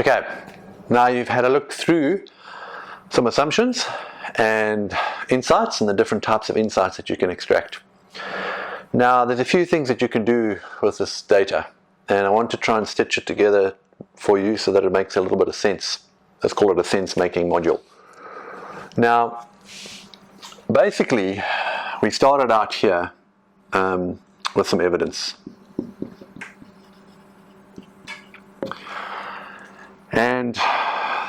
Okay, now you've had a look through some assumptions and insights and the different types of insights that you can extract. Now there's a few things that you can do with this data, and I want to try and stitch it together for you so that it makes a little bit of sense. Let's call it a sense-making module. Now, basically, we started out here with some evidence. And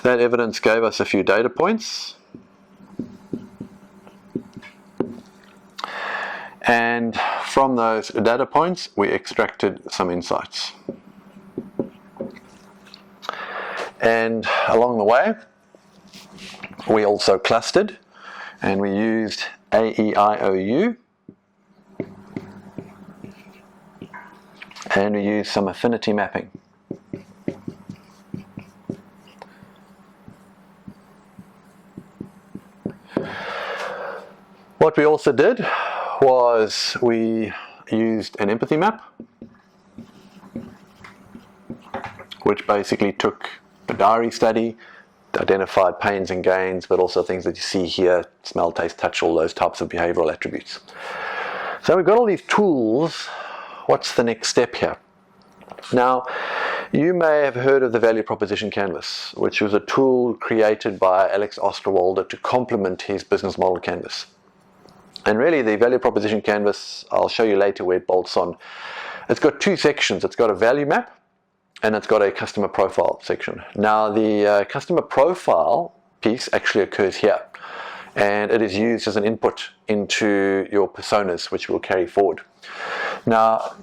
that evidence gave us a few data points. And from those data points, we extracted some insights. And along the way, we also clustered, and we used AEIOU, and we used some affinity mapping. What we also did was we used an empathy map, which basically took the diary study, identified pains and gains, but also things that you see here, smell, taste, touch, all those types of behavioral attributes. So we've got all these tools. What's the next step here? Now, you may have heard of the value proposition canvas, which was a tool created by Alex Osterwalder to complement his business model canvas. And really, the value proposition canvas, I'll show you later where it bolts on. It's got two sections. It's got a value map, and it's got a customer profile section. Now, the customer profile piece actually occurs here, and it is used as an input into your personas, which we'll carry forward. Now,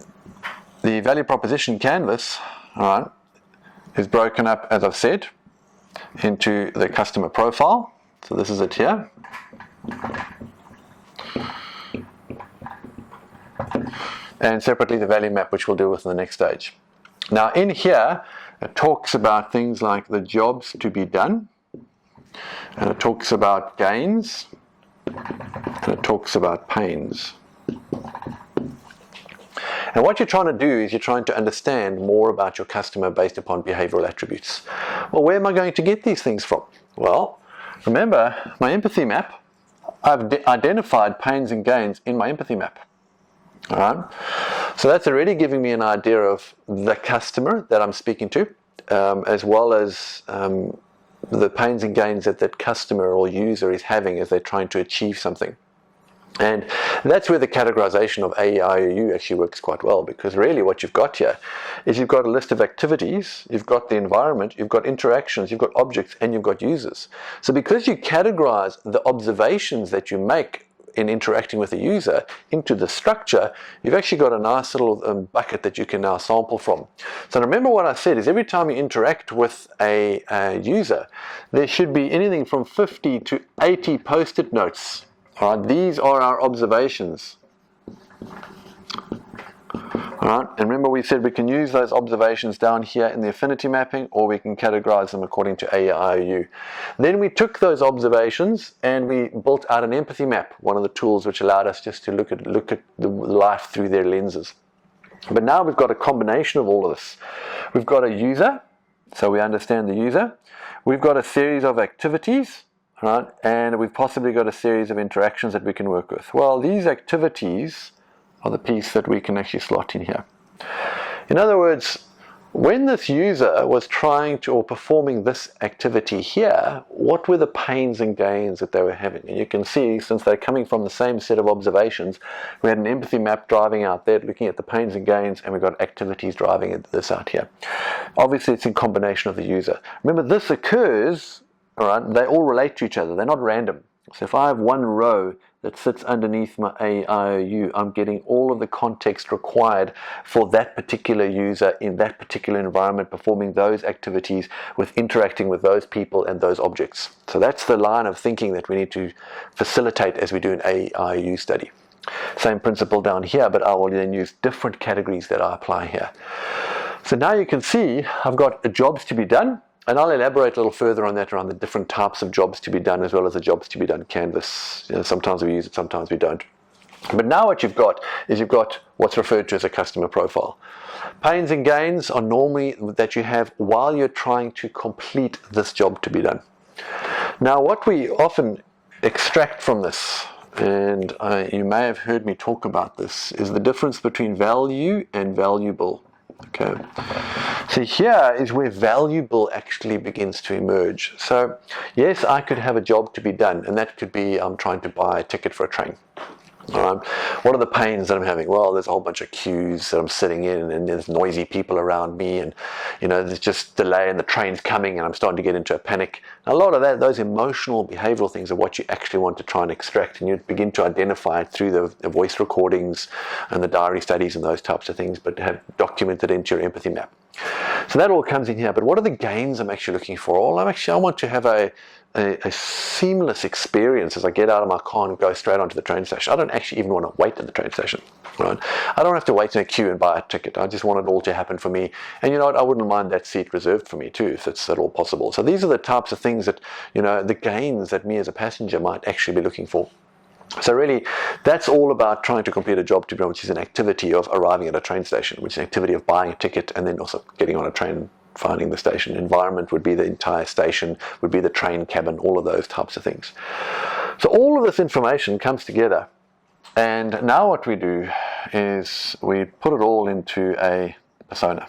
the value proposition canvas, all right, is broken up, as I've said, into the customer profile. So this is it here. And separately the value map, which we'll deal with in the next stage. Now in here, it talks about things like the jobs to be done, and it talks about gains, and it talks about pains. And what you're trying to do is you're trying to understand more about your customer based upon behavioral attributes. Well, where am I going to get these things from? Well, remember my empathy map. I've identified pains and gains in my empathy map. All right, so that's already giving me an idea of the customer that I'm speaking to, as well as the pains and gains that that customer or user is having as they're trying to achieve something. And that's where the categorization of AEIOU actually works quite well, because really what you've got here is you've got a list of activities, you've got the environment, you've got interactions, you've got objects, and you've got users. So because you categorize the observations that you make in interacting with the user into the structure, you've actually got a nice little bucket that you can now sample from. So remember what I said is every time you interact with a user, there should be anything from 50 to 80 post-it notes. All right, these are our observations. All right, and remember we said we can use those observations down here in the affinity mapping, or we can categorize them according to AEIOU. Then we took those observations and we built out an empathy map, one of the tools which allowed us just to look at the life through their lenses. But now we've got a combination of all of this. We've got a user, so we understand the user. We've got a series of activities, right? And we've possibly got a series of interactions that we can work with. Well, these activities are the piece that we can actually slot in here. In other words, when this user was trying to or performing this activity here, what were the pains and gains that they were having? And you can see, since they're coming from the same set of observations, we had an empathy map driving out there, looking at the pains and gains, and we've got activities driving this out here. Obviously, it's in combination of the user. Remember, this occurs, all right, they all relate to each other. They're not random. So if I have one row that sits underneath my AEIOU, I'm getting all of the context required for that particular user in that particular environment, performing those activities with interacting with those people and those objects. So that's the line of thinking that we need to facilitate as we do an AEIOU study. Same principle down here, but I will then use different categories that I apply here. So now you can see I've got jobs to be done. And I'll elaborate a little further on that around the different types of jobs to be done, as well as the jobs to be done canvas. You know, sometimes we use it, sometimes we don't. But now what you've got is you've got what's referred to as a customer profile. Pains and gains are normally that you have while you're trying to complete this job to be done. Now what we often extract from this, and you may have heard me talk about this, is the difference between value and valuable. Okay, so here is where valuable actually begins to emerge. So yes, I could have a job to be done, and that could be I'm trying to buy a ticket for a train. What are the pains that I'm having? Well, there's a whole bunch of queues that I'm sitting in, and there's noisy people around me, and there's just delay, and the train's coming, and I'm starting to get into a panic. And a lot of that, those emotional, behavioral things are what you actually want to try and extract, and you begin to identify it through the voice recordings and the diary studies and those types of things, but have documented into your empathy map. So that all comes in here. But what are the gains I'm actually looking for? Well, I want to have a seamless experience as I get out of my car and go straight onto the train station. I don't actually even want to wait at the train station. Right? I don't have to wait in a queue and buy a ticket. I just want it all to happen for me. And you know what? I wouldn't mind that seat reserved for me too, if it's at all possible. So these are the types of things that, the gains that me as a passenger might actually be looking for. So really, that's all about trying to complete a job to be, which is an activity of arriving at a train station, which is an activity of buying a ticket and then also getting on a train, finding the station. Environment would be the entire station, would be the train cabin, all of those types of things. So all of this information comes together, and now what we do is we put it all into a persona.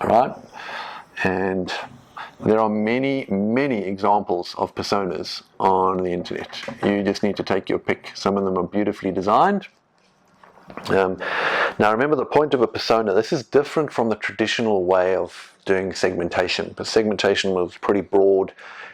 All right, and there are many, many examples of personas on the internet. You just need to take your pick. Some of them are beautifully designed. Now remember, the point of a persona, this is different from the traditional way of doing segmentation. But segmentation was pretty broad,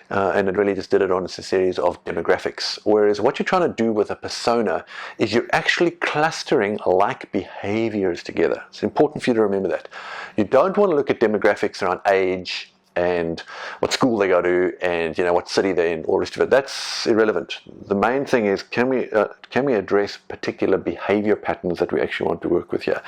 and it really just did it on a series of demographics. Whereas what you're trying to do with a persona is you're actually clustering like behaviors together. It's important for you to remember that. You don't want to look at demographics around age and what school they go to, and what city they're in, all the rest of it. That's irrelevant. The main thing is, can we address particular behavior patterns that we actually want to work with here?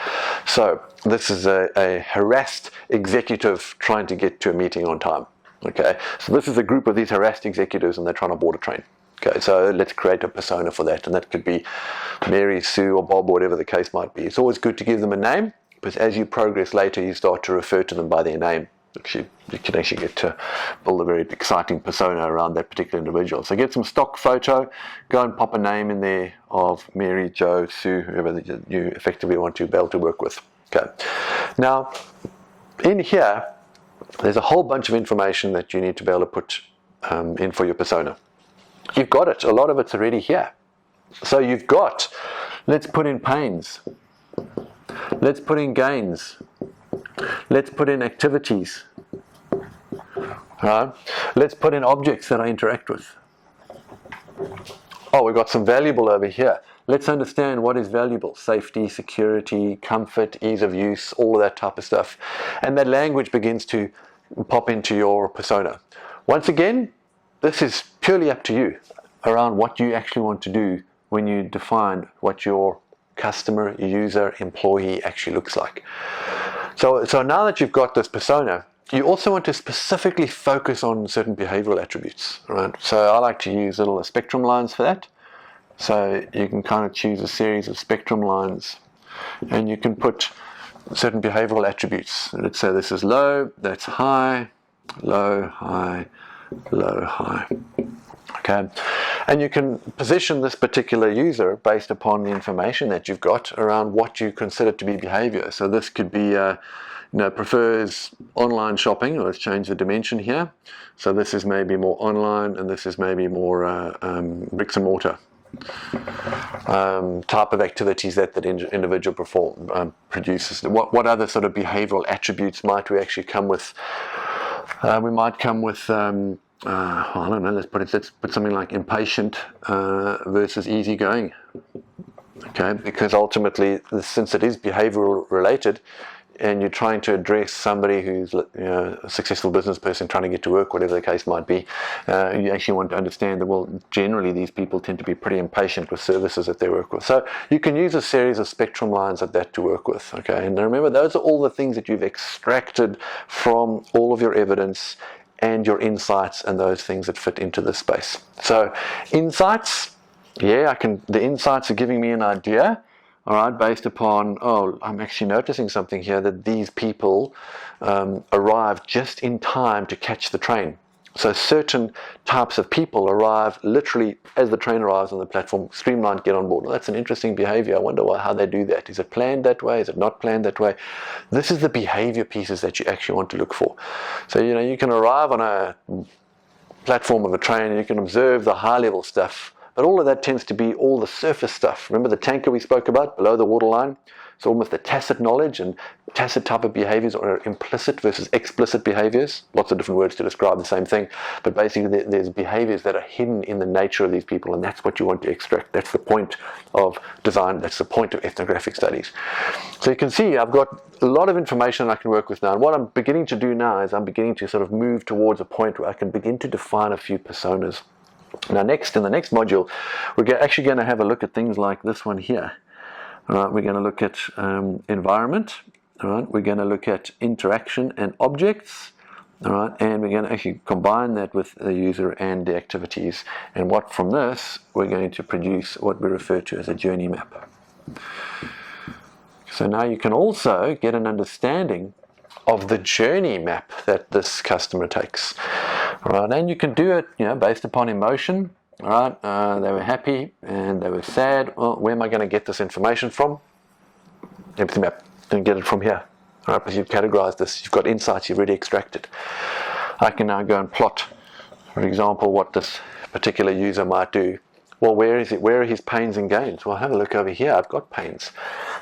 So this is a harassed executive trying to get to a meeting on time. Okay, so this is a group of these harassed executives, and they're trying to board a train. Okay, so let's create a persona for that, and that could be Mary, Sue, or Bob, whatever the case might be. It's always good to give them a name, because as you progress later, you start to refer to them by their name. You can actually get to build a very exciting persona around that particular individual. So get some stock photo, go and pop a name in there of Mary, Joe, Sue, whoever you effectively want to be able to work with. Okay. Now, in here, there's a whole bunch of information that you need to be able to put in for your persona. You've got it. A lot of it's already here. So you've got, let's put in pains. Let's put in gains. Let's put in activities. Let's put in objects that I interact with. Oh, we've got some valuable over here. Let's understand what is valuable. Safety, security, comfort, ease of use, all of that type of stuff. And that language begins to pop into your persona. Once again, this is purely up to you around what you actually want to do when you define what your customer, user, employee actually looks like. So now that you've got this persona, you also want to specifically focus on certain behavioral attributes, right? So I like to use little spectrum lines for that. So you can kind of choose a series of spectrum lines, and you can put certain behavioral attributes. Let's say this is low, that's high, low, high, low, high. Okay, and you can position this particular user based upon the information that you've got around what you consider to be behavior. So this could be, prefers online shopping. Let's change the dimension here. So this is maybe more online, and this is maybe more bricks and mortar type of activities that individual produces. What other sort of behavioral attributes might we actually come with? We might come with I don't know, let's put something like impatient versus easygoing. Okay, because ultimately, since it is behavioral related, and you're trying to address somebody who's a successful business person trying to get to work, whatever the case might be, you actually want to understand that, well, generally these people tend to be pretty impatient with services that they work with. So you can use a series of spectrum lines of that to work with. Okay, and remember, those are all the things that you've extracted from all of your evidence and your insights and those things that fit into this space. So insights yeah, the insights are giving me an idea, all right, based upon, oh, I'm actually noticing something here, that these people arrive just in time to catch the train. So certain types of people arrive literally as the train arrives on the platform, streamlined, get on board. Well, that's an interesting behavior. I wonder how they do that. Is it planned that way? Is it not planned that way? This is the behavior pieces that you actually want to look for. So, you can arrive on a platform of a train and you can observe the high level stuff, but all of that tends to be all the surface stuff. Remember the tanker we spoke about below the waterline? It's almost the tacit knowledge and tacit type of behaviors, or implicit versus explicit behaviors. Lots of different words to describe the same thing, but basically there's behaviors that are hidden in the nature of these people, and that's what you want to extract. That's the point of design. That's the point of ethnographic studies. So you can see I've got a lot of information I can work with now, and what I'm beginning to do now is I'm beginning to sort of move towards a point where I can begin to define a few personas. Now in the next module, we're actually going to have a look at things like this one here. All right, we're going to look at environment. All right, we're going to look at interaction and objects. All right, and we're going to actually combine that with the user and the activities. And from this, we're going to produce what we refer to as a journey map. So now you can also get an understanding of the journey map that this customer takes. All right, and you can do it, based upon emotion. All right, they were happy and they were sad. Well, where am I going to get this information from? Empathy map. And get it from here. All right, because you've categorized this, you've got insights, you've already extracted. I can now go and plot, for example, what this particular user might do. Well, where is it? Where are his pains and gains? Well, have a look over here. I've got pains.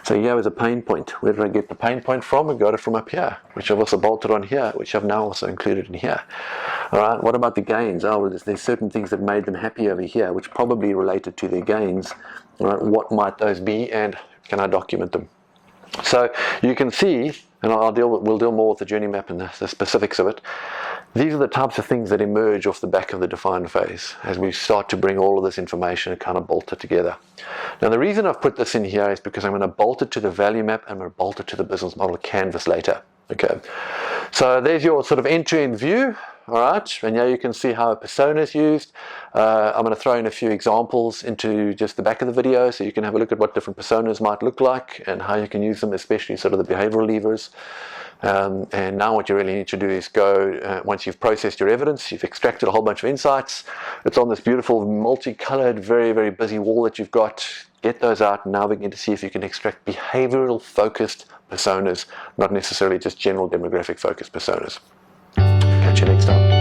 So here is a pain point. Where did I get the pain point from? I got it from up here, which I've also bolted on here, which I've now also included in here. All right, what about the gains? Oh, well, there's certain things that made them happy over here, which probably related to their gains. All right, what might those be, and can I document them? So you can see, and we'll deal more with the journey map and the specifics of it. These are the types of things that emerge off the back of the define phase as we start to bring all of this information and kind of bolt it together. Now the reason I've put this in here is because I'm going to bolt it to the value map and I'm going to bolt it to the business model canvas later. Okay, so there's your sort of end-to-end view. All right, and now you can see how a persona is used. I'm going to throw in a few examples into just the back of the video so you can have a look at what different personas might look like and how you can use them, especially sort of the behavioral levers. And now what you really need to do is go, once you've processed your evidence, you've extracted a whole bunch of insights, it's on this beautiful multicolored, very, very busy wall that you've got. Get those out and now begin to see if you can extract behavioral focused personas, not necessarily just general demographic focused personas. Catch you next time.